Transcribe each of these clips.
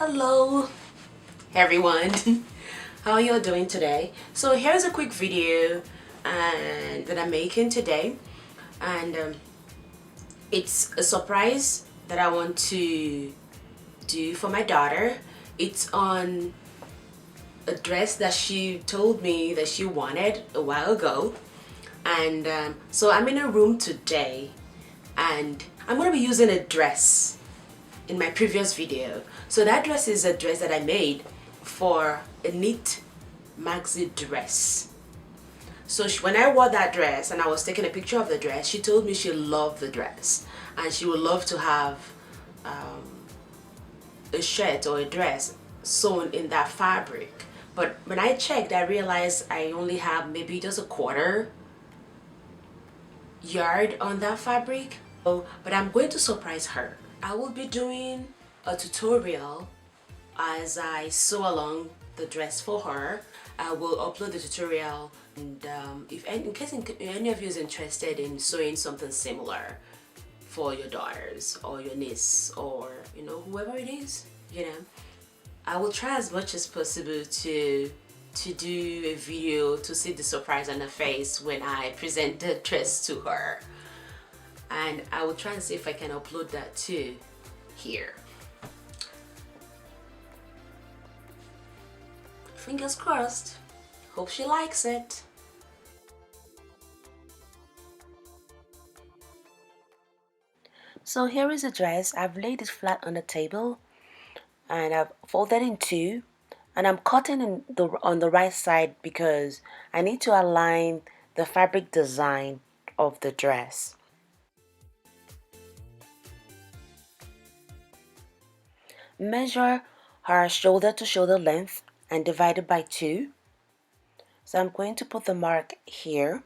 Hello everyone. How are you all doing today? So here's a quick video that I'm making today, and it's a surprise that I want to do for my daughter. It's on a dress that she told me that she wanted a while ago, and so I'm in a room today and I'm going to be using a dress in my previous video. So that dress is a dress that I made for a knit maxi dress. So when I wore that dress and I was taking a picture of the dress, she told me she loved the dress and she would love to have a shirt or a dress sewn in that fabric. But when I checked, I realized I only have maybe just a quarter yard on that fabric. But I'm going to surprise her. I will be doing a tutorial as I sew along the dress for her. I will upload the tutorial, and in case any of you is interested in sewing something similar for your daughters or your niece or whoever it is, I will try as much as possible to do a video to see the surprise on her face when I present the dress to her, and I will try and see if I can upload that too here. Fingers crossed. Hope she likes it. So here is the dress. I've laid it flat on the table and I've folded in two, and I'm cutting on the right side because I need to align the fabric design of the dress. Measure her shoulder to shoulder length and divide it by 2. So I'm going to put the mark here.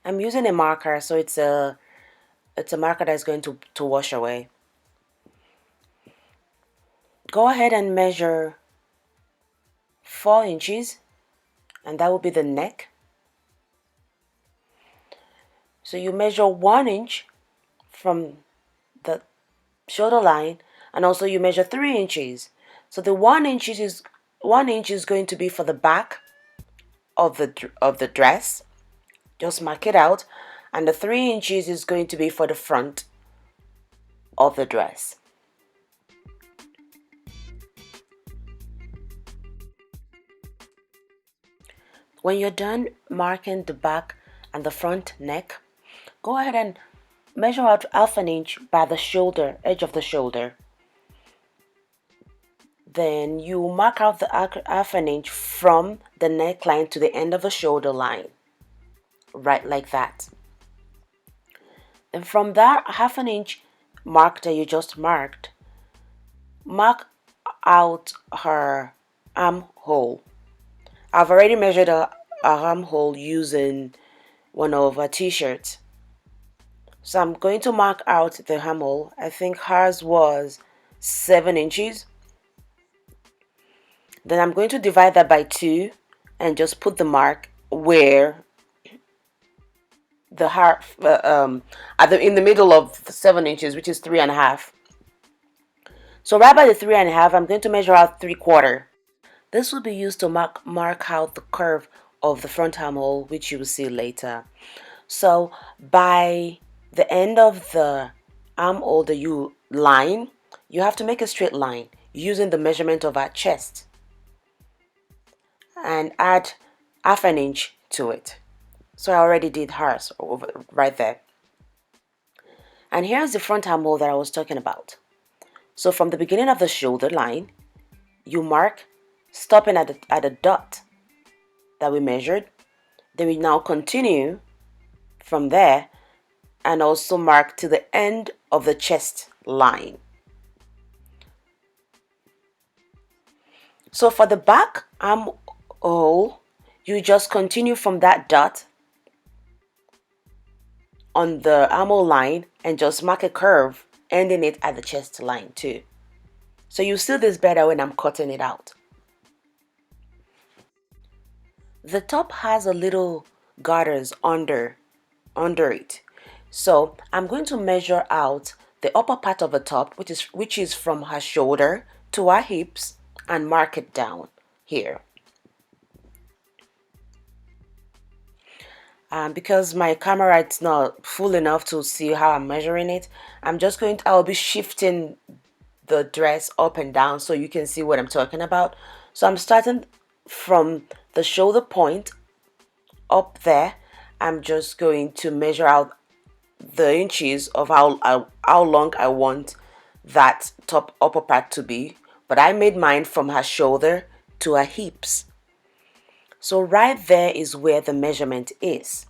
I'm using a marker, so it's a marker that's going to wash away. Go ahead and measure 4 inches, and that will be the neck. So you measure 1 inch from the shoulder line, and also you measure 3 inches. So the 1 inch is going to be for the back of the dress. Just mark it out, and the 3 inches is going to be for the front of the dress. When you're done marking the back and the front neck, go ahead and measure out 1/2 inch by the shoulder, edge of the shoulder. Then you mark out the 1/2 inch from the neckline to the end of the shoulder line, right like that. And from that 1/2 inch mark that you just marked, mark out her armhole. I've already measured her armhole using one of her t-shirts. So I'm going to mark out the armhole. I think hers was 7 inches. Then I'm going to divide that by 2 and just put the mark where the heart in the middle of the 7 inches, which is 3.5. So right by the 3.5, I'm going to measure out 3/4. This will be used to mark out the curve of the front armhole, which you will see later. So by the end of the armhole that you line, you have to make a straight line using the measurement of our chest and add 1/2 inch to it. So I already did hers over right there. And here's the front armhole that I was talking about. So from the beginning of the shoulder line, you mark stopping at a dot that we measured. Then we now continue from there and also mark to the end of the chest line. So for the back armhole, you just continue from that dot on the armhole line and just mark a curve ending it at the chest line too. So you see this better when I'm cutting it out. The top has a little garters under it. So I'm going to measure out the upper part of the top, which is from her shoulder to her hips, and mark it down here. Because my camera is not full enough to see how I'm measuring it, I'll be shifting the dress up and down so you can see what I'm talking about. So I'm starting from the shoulder point up there. I'm just going to measure out the inches of how long I want that top upper part to be, but I made mine from her shoulder to her hips. So right there is where the measurement is.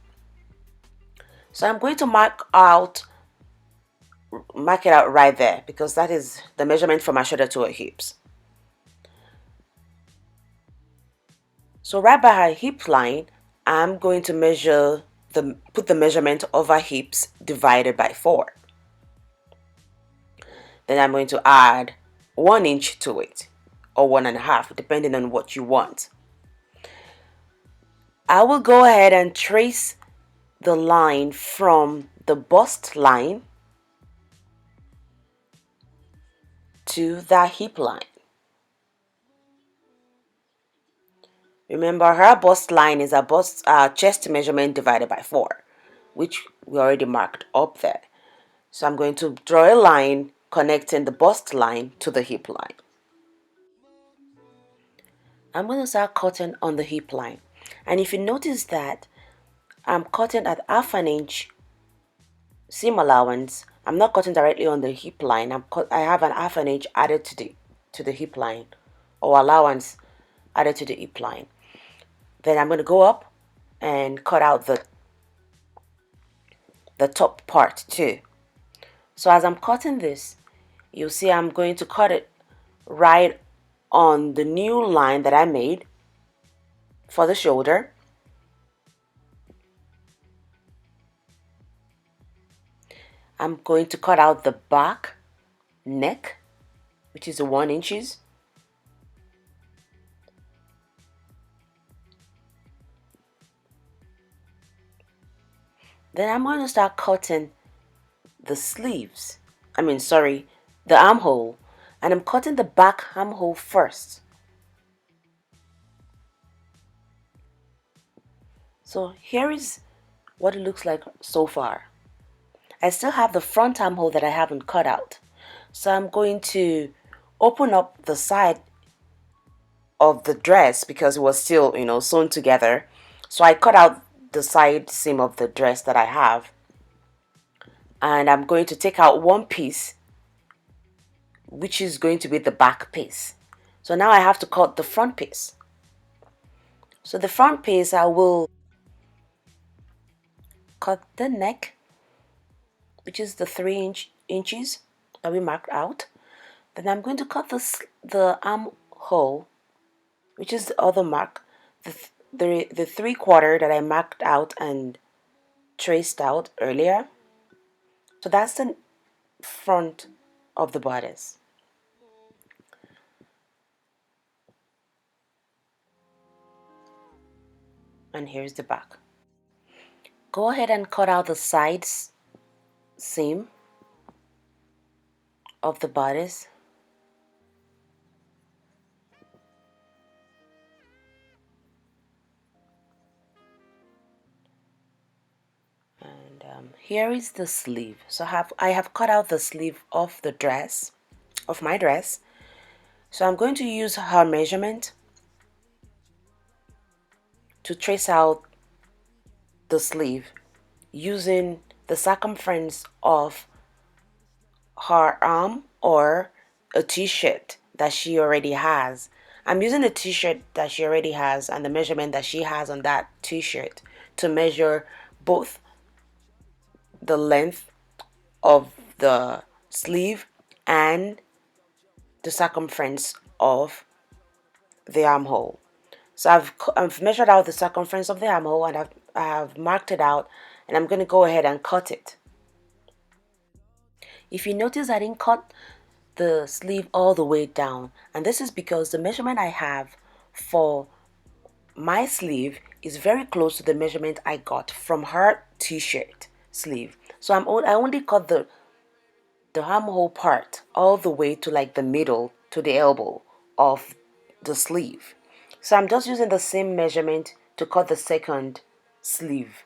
So I'm going to mark it out right there, because that is the measurement from her shoulder to her hips. So right by her hip line, I'm going to put the measurement of her hips divided by 4. Then I'm going to add 1 inch to it, or 1.5, depending on what you want. I will go ahead and trace the line from the bust line to that hip line. Remember, her bust line is a chest measurement divided by 4, which we already marked up there. So I'm going to draw a line connecting the bust line to the hip line. I'm going to start cutting on the hip line. And if you notice that I'm cutting at 1/2 inch seam allowance, I'm not cutting directly on the hip line. I have an 1/2 inch added to the hip line, or allowance added to the hip line. Then I'm going to go up and cut out the top part too. So as I'm cutting this, you'll see I'm going to cut it right on the new line that I made for the shoulder. I'm going to cut out the back neck, which is 1 inches. Then I'm going to start cutting the sleeves. The armhole. And I'm cutting the back armhole first. So here is what it looks like so far. I still have the front armhole that I haven't cut out. So I'm going to open up the side of the dress because it was still, sewn together. So I cut out the side seam of the dress that I have. And I'm going to take out one piece, which is going to be the back piece. So now I have to cut the front piece. So the front piece, I will cut the neck, which is the 3 inches that we marked out. Then I'm going to cut the armhole, which is the other mark, the 3/4 that I marked out and traced out earlier. So that's the front of the bodice. And here's the back. Go ahead and cut out the sides seam of the bodice. And here is the sleeve. So I have cut out the sleeve of the dress, of my dress. So I'm going to use her measurement to trace out the sleeve using the circumference of her arm or a t-shirt that she already has. I'm using the t-shirt that she already has and the measurement that she has on that t-shirt to measure both the length of the sleeve and the circumference of the armhole. So I've measured out the circumference of the armhole and I have marked it out, and I'm going to go ahead and cut it. If you notice, I didn't cut the sleeve all the way down, and this is because the measurement I have for my sleeve is very close to the measurement I got from her t-shirt sleeve. So I only cut the armhole part all the way to like the middle to the elbow of the sleeve. So I'm just using the same measurement to cut the second sleeve.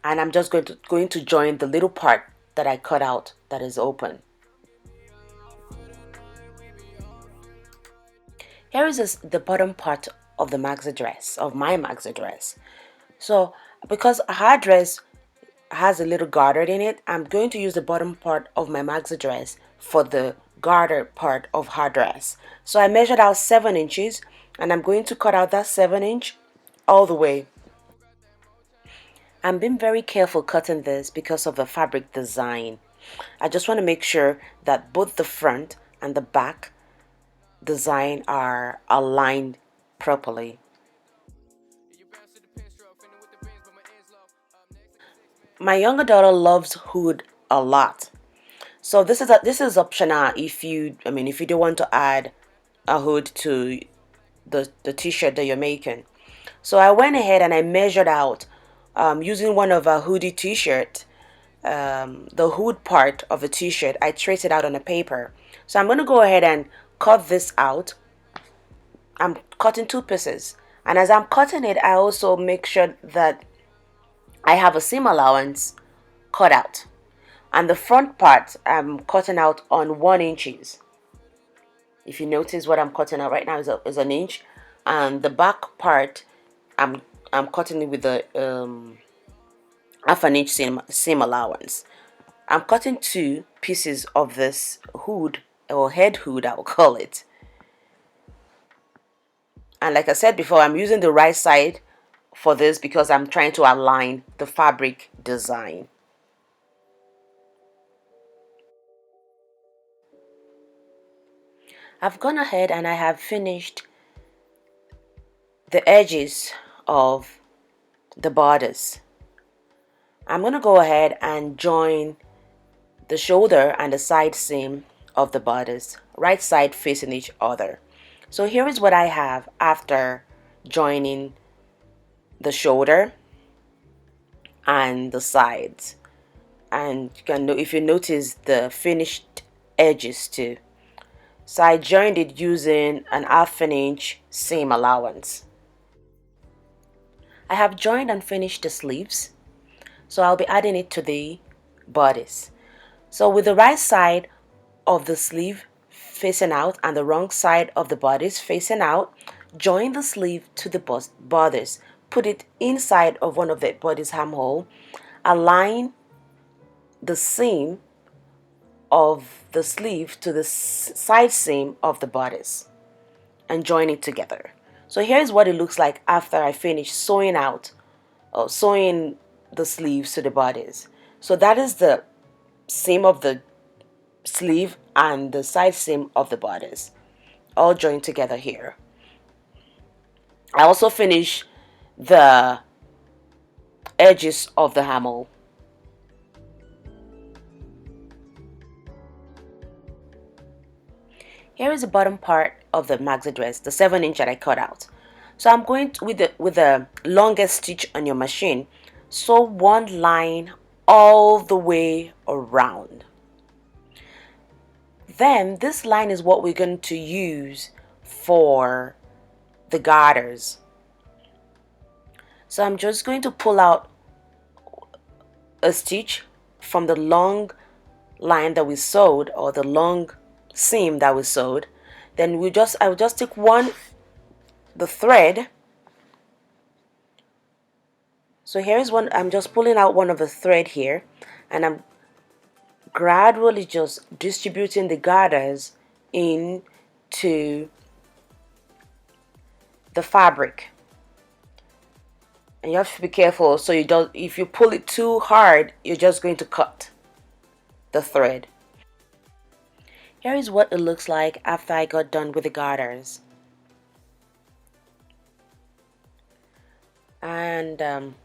And I'm just going to join the little part that I cut out that is open. Here is the bottom part of the maxi dress, of my maxi dress. So because her dress has a little garter in it, I'm going to use the bottom part of my maxi dress for the garter part of her dress. So I measured out 7 inches and I'm going to cut out that 7-inch all the way. I'm being very careful cutting this because of the fabric design. I just want to make sure that both the front and the back design are aligned properly. My younger daughter loves hood a lot. So this is optional if you if you don't want to add a hood to the t-shirt that you're making. So I went ahead and I measured out using one of a hoodie t-shirt, the hood part of the t-shirt. I traced it out on a paper. So I'm going to go ahead and cut this out. I'm cutting 2 pieces, and as I'm cutting it, I also make sure that I have a seam allowance cut out, and the front part I'm cutting out on 1 inches. If you notice, what I'm cutting out right now is an inch, and the back part I'm cutting it with the half an inch seam allowance. I'm cutting 2 pieces of this hood, or head hood I will call it. And like I said before, I'm using the right side for this because I'm trying to align the fabric design. I've gone ahead and I have finished the edges of the bodice. I'm going to go ahead and join the shoulder and the side seam of the bodice, right side facing each other. So here is what I have after joining the shoulder and the sides, and you can if you notice the finished edges too. So I joined it using an half an inch seam allowance. I have joined and finished the sleeves, so I'll be adding it to the bodice. So with the right side of the sleeve facing out and the wrong side of the bodice facing out, join the sleeve to the bodice, put it inside of one of the bodice armhole, align the seam of the sleeve to the side seam of the bodice, and join it together. So here's what it looks like after I finish sewing out or sewing the sleeves to the bodice. So that is the seam of the sleeve and the side seam of the bodice, all joined together here. I also finish the edges of the armhole. Here is the bottom part of the maxi dress, the 7-inch that I cut out. So I'm going to, with the longest stitch on your machine, sew one line all the way around. Then this line is what we're going to use for the garters. So I'm just going to pull out a stitch from the long line that we sewed, or the long seam that we sewed. Then I will just take the thread. So here is one. I'm just pulling out one of the thread here, and I'm gradually just distributing the garters into the fabric. And you have to be careful, so if you pull it too hard, you're just going to cut the thread. Here is what it looks like after I got done with the garters. And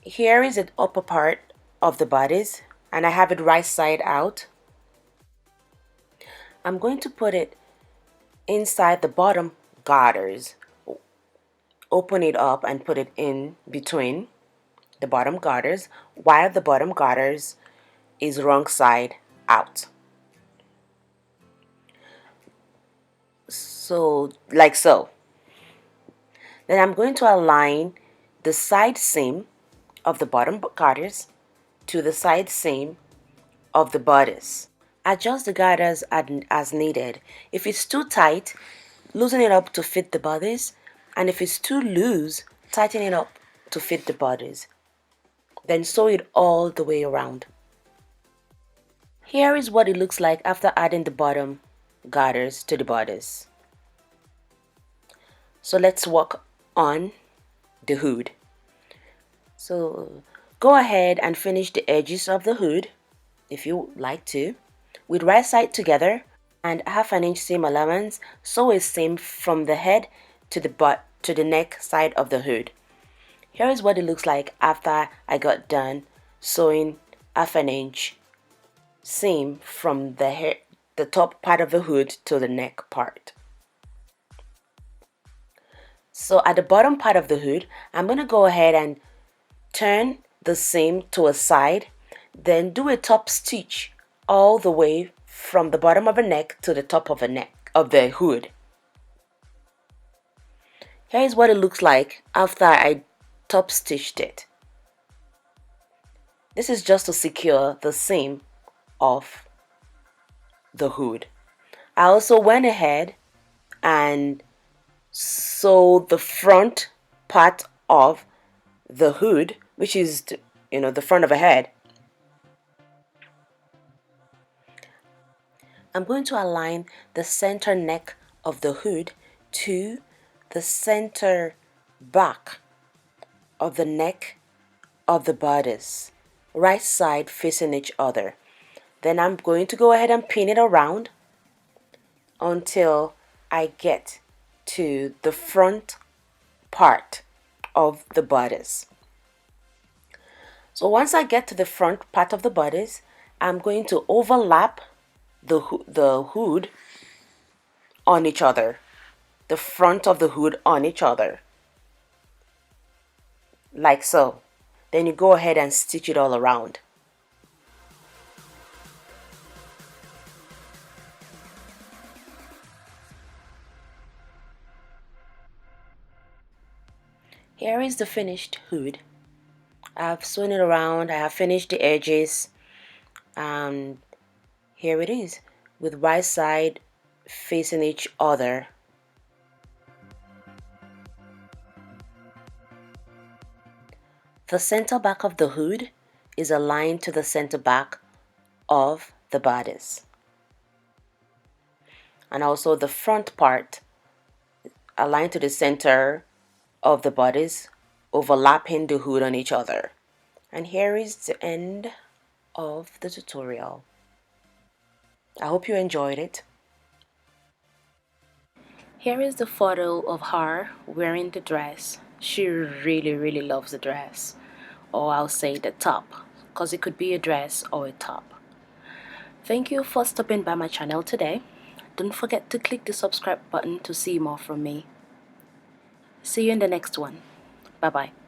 here is the upper part of the bodice, and I have it right side out. I'm going to put it inside the bottom garters. Open it up and put it in between the bottom garters, while the bottom garters is wrong side out. So, like so. Then I'm going to align the side seam of the bottom garters to the side seam of the bodice. Adjust the garters as needed. If it's too tight, loosen it up to fit the bodice, and if it's too loose, tighten it up to fit the bodice. Then sew it all the way around. Here is what it looks like after adding the bottom garters to the bodice. So let's work on the hood. So go ahead and finish the edges of the hood if you like to, with right side together and 1/2 inch seam allowance. Sew a seam from the head to the neck side of the hood. Here is what it looks like after I got done sewing 1/2 inch seam from the top part of the hood to the neck part. So at the bottom part of the hood, I'm going to go ahead and turn the seam to a side, then do a top stitch all the way from the bottom of the neck to the top of the hood. Here is what it looks like after I top stitched it. This is just to secure the seam of the hood. I also went ahead and sewed the front part of the hood, which is the front of a head. I'm going to align the center neck of the hood to the center back of the neck of the bodice, right side facing each other. Then I'm going to go ahead and pin it around until I get to the front part of the bodice. So once I get to the front part of the bodice, I'm going to overlap the hood on each other, the front of the hood on each other, like so. Then you go ahead and stitch it all around. Here is the finished hood. I've sewn it around, I have finished the edges, and here it is with right side facing each other. The center back of the hood is aligned to the center back of the bodice, and also the front part aligned to the center of the bodice, overlapping the hood on each other. And here is the end of the tutorial. I hope you enjoyed it. Here is the photo of her wearing the dress. She really loves the dress, or I'll say the top, because it could be a dress or a top. Thank you for stopping by my channel today. Don't forget to click the subscribe button to see more from me. See you in the next one. Bye bye.